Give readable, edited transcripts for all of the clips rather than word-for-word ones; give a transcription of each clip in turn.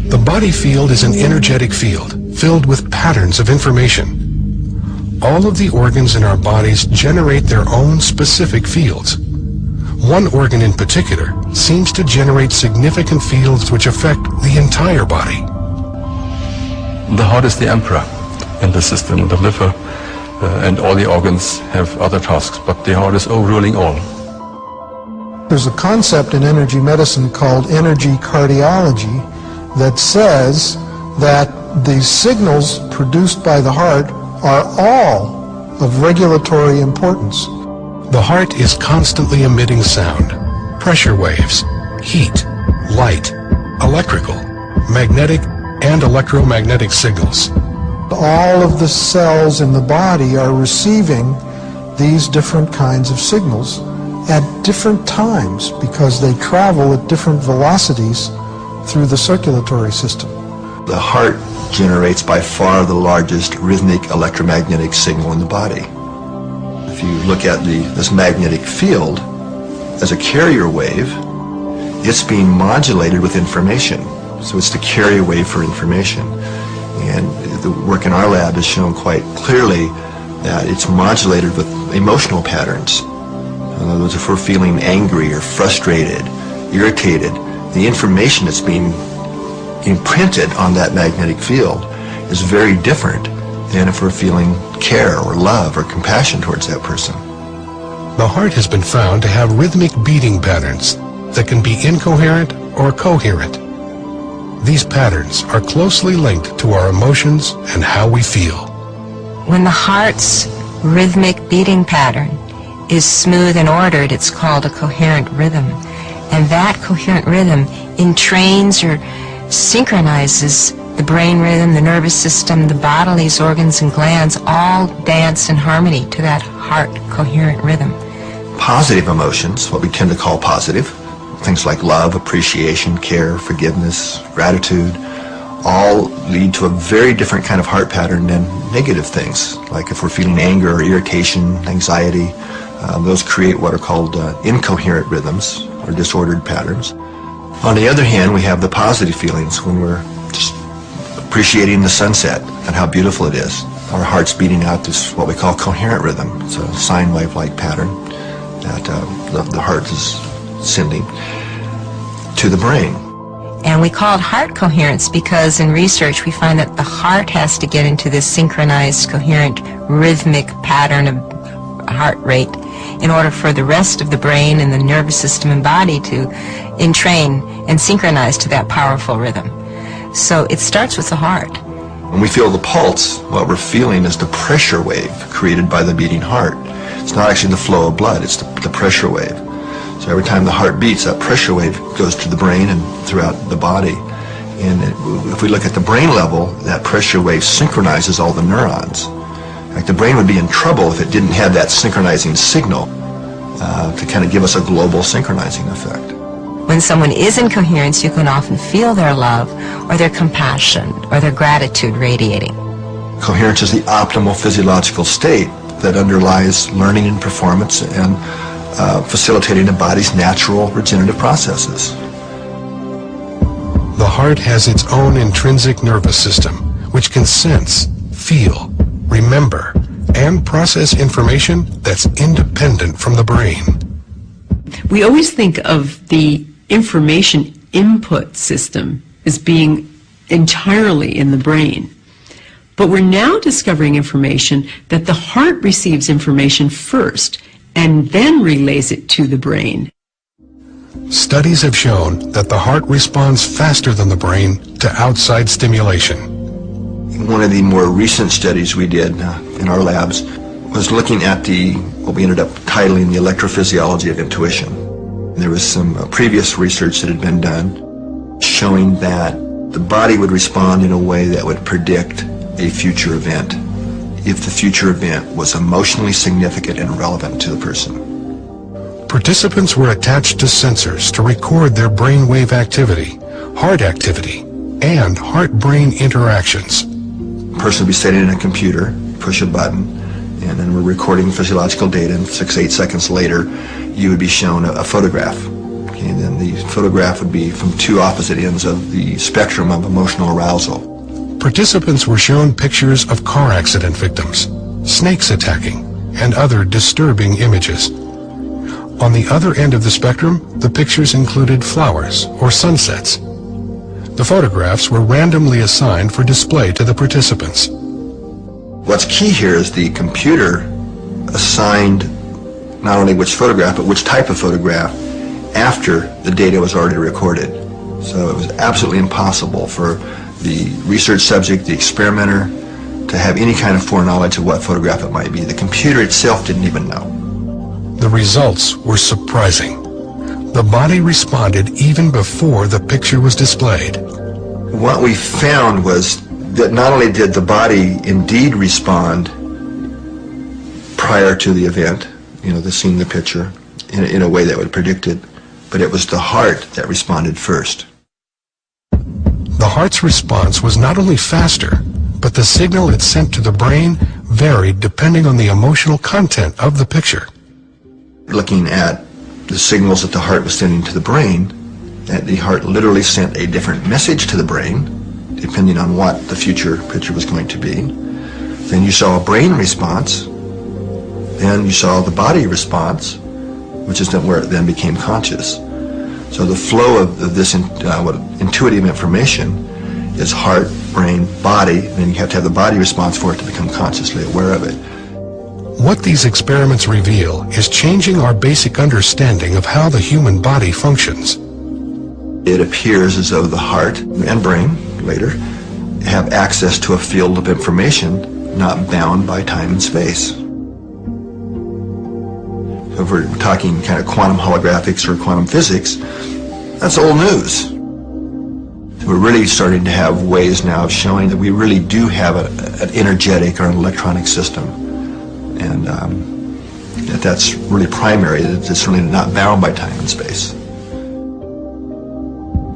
The body field is an energetic field filled with patterns of information. All of the organs in our bodies generate their own specific fields. One organ in particular seems to generate significant fields which affect the entire body. The heart is the emperor in the system, the liver, and all the organs have other tasks, but the heart is ruling all. There's a concept in energy medicine called energy cardiology that says that the signals produced by the heart are all of regulatory importance. The heart is constantly emitting sound, pressure waves, heat, light, electrical, magnetic, and electromagnetic signals. All of the cells in the body are receiving these different kinds of signals at different times because they travel at different velocities through the circulatory system. The heart generates by far the largest rhythmic electromagnetic signal in the body. If you look at this magnetic field as a carrier wave, it's being modulated with information. So it's the carrier wave for information. And the work in our lab has shown quite clearly that it's modulated with emotional patterns. In other words, if we're feeling angry or frustrated, irritated, the information that's being imprinted on that magnetic field is very different than if we're feeling care or love or compassion towards that person. The heart has been found to have rhythmic beating patterns that can be incoherent or coherent. These patterns are closely linked to our emotions and how we feel. When the heart's rhythmic beating pattern is smooth and ordered, it's called a coherent rhythm. And that coherent rhythm entrains or synchronizes the brain rhythm, the nervous system, the bodily organs and glands all dance in harmony to that heart coherent rhythm. Positive emotions, what we tend to call positive, things like love, appreciation, care, forgiveness, gratitude, all lead to a very different kind of heart pattern than negative things. Like if we're feeling anger or irritation, anxiety, those create what are called incoherent rhythms or disordered patterns. On the other hand, we have the positive feelings when we're just appreciating the sunset and how beautiful it is. Our heart's beating out this what we call coherent rhythm. It's a sine wave-like pattern that the heart is sending to the brain. And we call it heart coherence because in research we find that the heart has to get into this synchronized, coherent, rhythmic pattern of heart rate in order for the rest of the brain and the nervous system and body to entrain and synchronize to that powerful rhythm. So it starts with the heart. When we feel the pulse, what we're feeling is the pressure wave created by the beating heart. It's not actually the flow of blood, it's the pressure wave. So every time the heart beats, that pressure wave goes to the brain and throughout the body. And if we look at the brain level, that pressure wave synchronizes all the neurons. In fact, the brain would be in trouble if it didn't have that synchronizing signal to kind of give us a global synchronizing effect. When someone is in coherence, you can often feel their love or their compassion or their gratitude radiating. Coherence is the optimal physiological state that underlies learning and performance and facilitating the body's natural regenerative processes. The heart has its own intrinsic nervous system, which can sense, feel, remember, and process information that's independent from the brain. We always think of the information input system as being entirely in the brain. But we're now discovering information that the heart receives information first and then relays it to the brain. Studies have shown that the heart responds faster than the brain to outside stimulation. One of the more recent studies we did in our labs was looking at what we ended up titling the electrophysiology of intuition. There was some previous research that had been done showing that the body would respond in a way that would predict a future event if the future event was emotionally significant and relevant to the person. Participants were attached to sensors to record their brainwave activity, heart activity, and heart-brain interactions. The person would be sitting in a computer, push a button, and then we're recording physiological data, and 6 to 8 seconds later you would be shown a photograph Okay, and then the photograph would be from two opposite ends of the spectrum of emotional arousal. Participants were shown pictures of car accident victims, snakes attacking, and other disturbing images. On the other end of the spectrum, the pictures included flowers or sunsets. The photographs were randomly assigned for display to the participants. What's key here is the computer assigned not only which photograph, but which type of photograph after the data was already recorded. So it was absolutely impossible for the research subject, the experimenter, to have any kind of foreknowledge of what photograph it might be. The computer itself didn't even know. The results were surprising. The body responded even before the picture was displayed. What we found was that not only did the body indeed respond prior to the event, the seeing the picture, in a way that would predict it, but it was the heart that responded first. The heart's response was not only faster, but the signal it sent to the brain varied depending on the emotional content of the picture. Looking at the signals that the heart was sending to the brain, that the heart literally sent a different message to the brain, depending on what the future picture was going to be. Then you saw a brain response, then you saw the body response, which is where it then became conscious. So the flow of this intuitive information is heart, brain, body, and then you have to have the body response for it to become consciously aware of it. What these experiments reveal is changing our basic understanding of how the human body functions. It appears as though the heart and brain, later, have access to a field of information not bound by time and space. So if we're talking kind of quantum holographics or quantum physics, that's old news. We're really starting to have ways now of showing that we really do have an energetic or an electronic system. And that's really primary, that it's really not bound by time and space.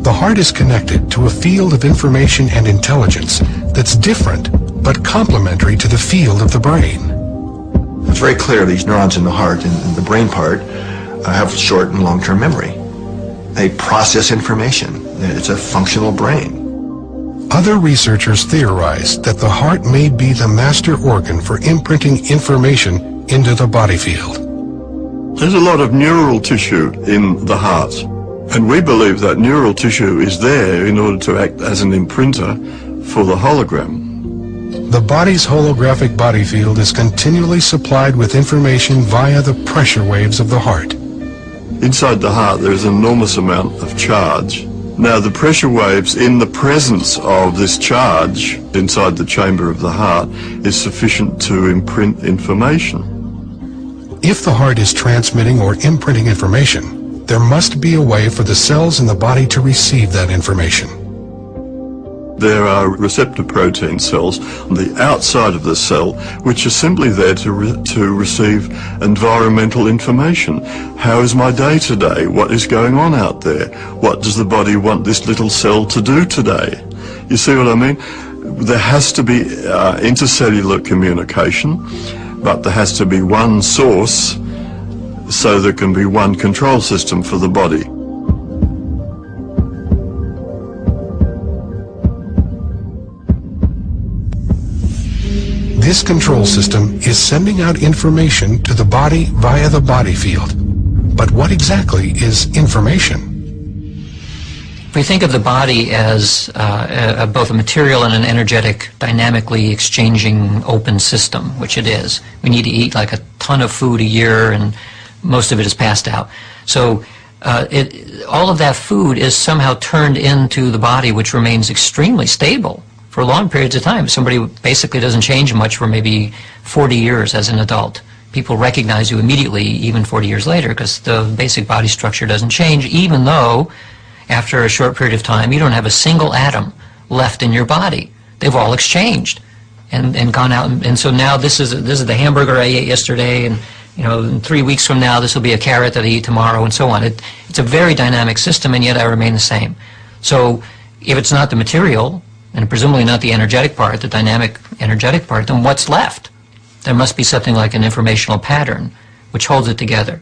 The heart is connected to a field of information and intelligence that's different but complementary to the field of the brain. It's very clear these neurons in the heart and the brain part have short and long-term memory. They process information. It's a functional brain. Other researchers theorize that the heart may be the master organ for imprinting information into the body field. There's a lot of neural tissue in the heart, and we believe that neural tissue is there in order to act as an imprinter for the hologram. The body's holographic body field is continually supplied with information via the pressure waves of the heart. Inside the heart there is an enormous amount of charge. Now the pressure waves in the presence of this charge inside the chamber of the heart is sufficient to imprint information. If the heart is transmitting or imprinting information, there must be a way for the cells in the body to receive that information. There are receptor protein cells on the outside of the cell which are simply there to receive environmental information. How is my day today? What is going on out there? What does the body want this little cell to do today? You see what I mean? There has to be intercellular communication, but there has to be one source so there can be one control system for the body. This control system is sending out information to the body via the body field. But what exactly is information? We think of the body as both a material and an energetic, dynamically exchanging open system, which it is. We need to eat like a ton of food a year, and most of it is passed out. So all of that food is somehow turned into the body, which remains extremely stable for long periods of time. Somebody basically doesn't change much for maybe 40 years as an adult. People recognize you immediately, even 40 years later, because the basic body structure doesn't change, even though after a short period of time you don't have a single atom left in your body. They've all exchanged and gone out, and so now this is the hamburger I ate yesterday, and in 3 weeks from now this will be a carrot that I eat tomorrow, and so on. It's a very dynamic system, and yet I remain the same. So if it's not the material, and presumably not the energetic part, the dynamic energetic part, then what's left? There must be something like an informational pattern which holds it together.